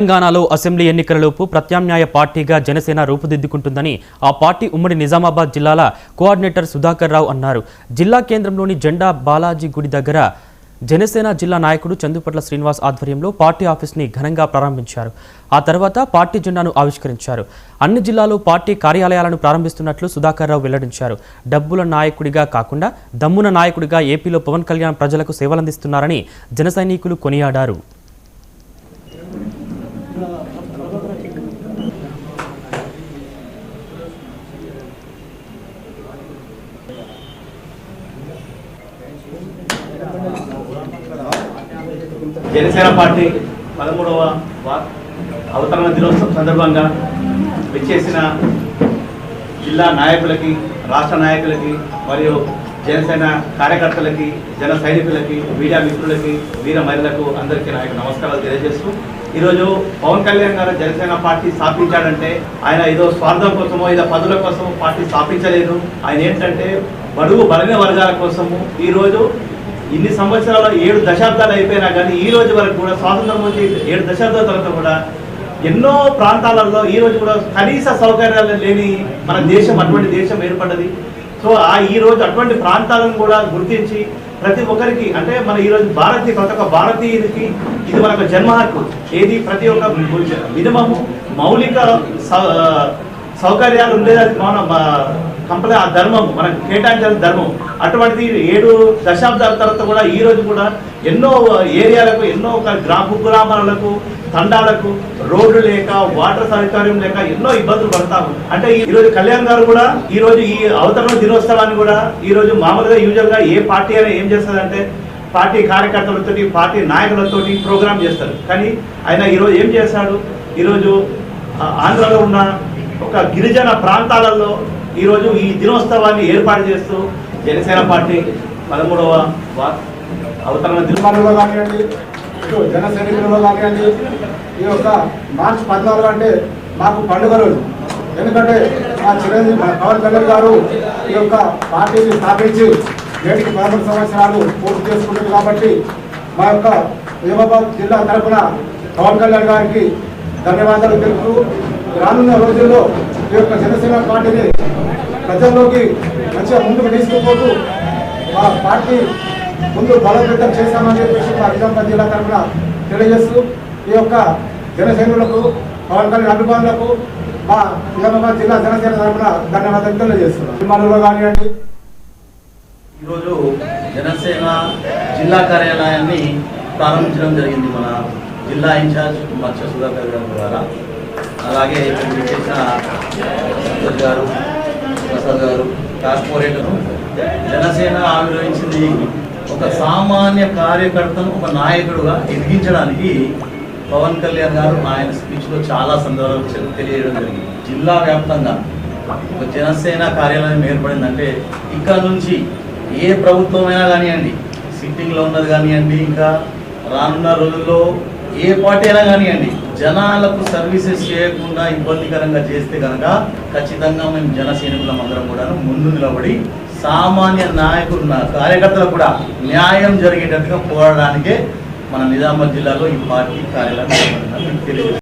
తెలంగాణలో అసెంబ్లీ ఎన్నికలలోపు ప్రత్యామ్నాయ పార్టీగా జనసేన రూపుదిద్దుకుంటుందని ఆ పార్టీ ఉమ్మడి నిజామాబాద్ జిల్లాల కోఆర్డినేటర్ సుధాకర్ రావు అన్నారు. జిల్లా కేంద్రంలోని జెండా బాలాజీ గుడి దగ్గర జనసేన జిల్లా నాయకుడు చందుపట్ల శ్రీనివాస్ ఆధ్వర్యంలో పార్టీ ఆఫీస్ని ఘనంగా ప్రారంభించారు. ఆ తర్వాత పార్టీ జెండాను ఆవిష్కరించారు. అన్ని జిల్లాలో పార్టీ కార్యాలయాలను ప్రారంభిస్తున్నట్లు సుధాకర్ రావు వెల్లడించారు. డబ్బుల నాయకుడిగా కాకుండా దమ్మున నాయకుడిగా ఏపీలో పవన్ కళ్యాణ్ ప్రజలకు సేవలందిస్తున్నారని జన సైనికులు కొనియాడారు. జనసేన పార్టీ 13వ అవతరణ దినోత్సవం సందర్భంగా విచ్చేసిన జిల్లా నాయకులకి, రాష్ట్ర నాయకులకి మరియు జనసేన కార్యకర్తలకి, జన సైనికులకి, మీడియా మిత్రులకి, వీర మహిళలకు అందరికీ నా యొక్క నమస్కారాలు తెలియజేస్తూ, ఈరోజు పవన్ కళ్యాణ్ గారు జనసేన పార్టీ స్థాపించాడంటే ఆయన ఏదో స్వార్థం కోసమో ఏదో పదుల కోసమో పార్టీ స్థాపించలేదు. ఆయన ఏంటంటే బడుగు బలైన వర్గాల కోసము ఈరోజు ఇన్ని సంవత్సరాలు 7 దశాబ్దాలు అయిపోయినా కానీ ఈ రోజు వరకు కూడా స్వాతంత్రం వచ్చి 7 దశాబ్దాల తర్వాత కూడా ఎన్నో ప్రాంతాలలో ఈ రోజు కూడా కనీస సౌకర్యాలు లేని మన దేశం, అటువంటి దేశం ఏర్పడ్డది. సో ఈ రోజు అటువంటి ప్రాంతాలను కూడా గుర్తించి ప్రతి ఒక్కరికి, అంటే మన ఈరోజు ప్రతి ఒక్క భారతీయుడికి ఇది మనకు జన్మ హక్కు. ఏది ప్రతి ఒక్క మినిమము మౌలిక సౌకర్యాలు ఉండేది, అది మన కంపల్సరీ ఆ ధర్మం మనకు కేటాయించాల్సిన ధర్మం. అటువంటి 7 దశాబ్దాల తర్వాత కూడా ఈ రోజు కూడా ఎన్నో ఏరియాలకు, ఎన్నో కుగ్రామాలకు, తండాలకు రోడ్లు లేక, వాటర్ సౌకర్యం లేక ఎన్నో ఇబ్బందులు పడతాము. అంటే ఈరోజు కళ్యాణ్ గారు కూడా ఈరోజు ఈ అవతరణ దినోత్సవాన్ని కూడా ఈరోజు మామూలుగా యూజువల్గా ఏ పార్టీ అయినా ఏం చేస్తుందంటే పార్టీ కార్యకర్తలతో, పార్టీ నాయకులతో ప్రోగ్రామ్ చేస్తారు. కానీ ఆయన ఈరోజు ఏం చేస్తాడు, ఈరోజు ఆంధ్రలో ఉన్న ఒక గిరిజన ప్రాంతాలలో ఈరోజు ఈ దినోత్సవాన్ని ఏర్పాటు చేస్తూ జనసేన పార్టీ 13వ అవతరణ దినోత్సవంలో కానివ్వండి, జన సైనికులలో కానివ్వండి, ఈ యొక్క మార్చి 14 అంటే మాకు పండుగ రోజు. ఎందుకంటే మా చిరంజీవి పవన్ కళ్యాణ్ గారు ఈ యొక్క పార్టీని స్థాపించి నేటికి 13 సంవత్సరాలు పూర్తి చేసుకుంటుంది. కాబట్టి మా యొక్క నిజామాబాద్ జిల్లా తరఫున పవన్ కళ్యాణ్ గారికి ధన్యవాదాలు తెలుపుతూ, రానున్న రోజుల్లో ఈ యొక్క జనసేన పార్టీని ప్రజల్లోకి మంచిగా ముందుకు తీసుకుపోతూ మా పార్టీ ముందు బలోపేతం చేశామని చెప్పేసి మా నిజామాబాద్ జిల్లా తరఫున తెలియజేస్తూ, ఈ యొక్క జనసైనికులకు, పవన్ కళ్యాణ్ అభిమానులకు మా నిజామాబాద్ జిల్లా జనసేన తరఫున ధన్యవాదాలు తెలియజేస్తున్నాం. విమానంలో కానివ్వండి, ఈరోజు జనసేన జిల్లా కార్యాలయాన్ని ప్రారంభించడం జరిగింది మన జిల్లా ఇన్ఛార్జ్ మత్స్య సుధాకర్ గారి ద్వారా. అలాగే ఇక్కడ చేసిన గారు, ప్రసాద్ గారు, కార్పొరేటరు. జనసేన ఆవిర్భవించింది ఒక సామాన్య కార్యకర్తను ఒక నాయకుడుగా ఎదిగించడానికి. పవన్ కళ్యాణ్ గారు ఆయన స్పీచ్లో చాలా సందర్భాలు తెలియజేయడం జరిగింది. జిల్లా వ్యాప్తంగా ఒక జనసేన కార్యాలయం ఏర్పడిందంటే ఇక్కడ నుంచి ఏ ప్రభుత్వమైనా కానివ్వండి, సిట్టింగ్లో ఉన్నది కానివ్వండి, ఇంకా రానున్న రోజుల్లో ఏ పార్టీ అయినా కానివ్వండి, జనాలకు సర్వీసెస్ చేయకుండా ఇబ్బందికరంగా చేస్తే కనుక ఖచ్చితంగా మేము జన సైనికులం అందరం కూడా ముందు నిలబడి సామాన్య నాయకులు, కార్యకర్తలకు కూడా న్యాయం జరిగేటట్టుగా పోరాడానికే మన నిజామాబాద్ జిల్లాలో ఈ పార్టీ కార్యాలయం తెలియజేస్తుంది.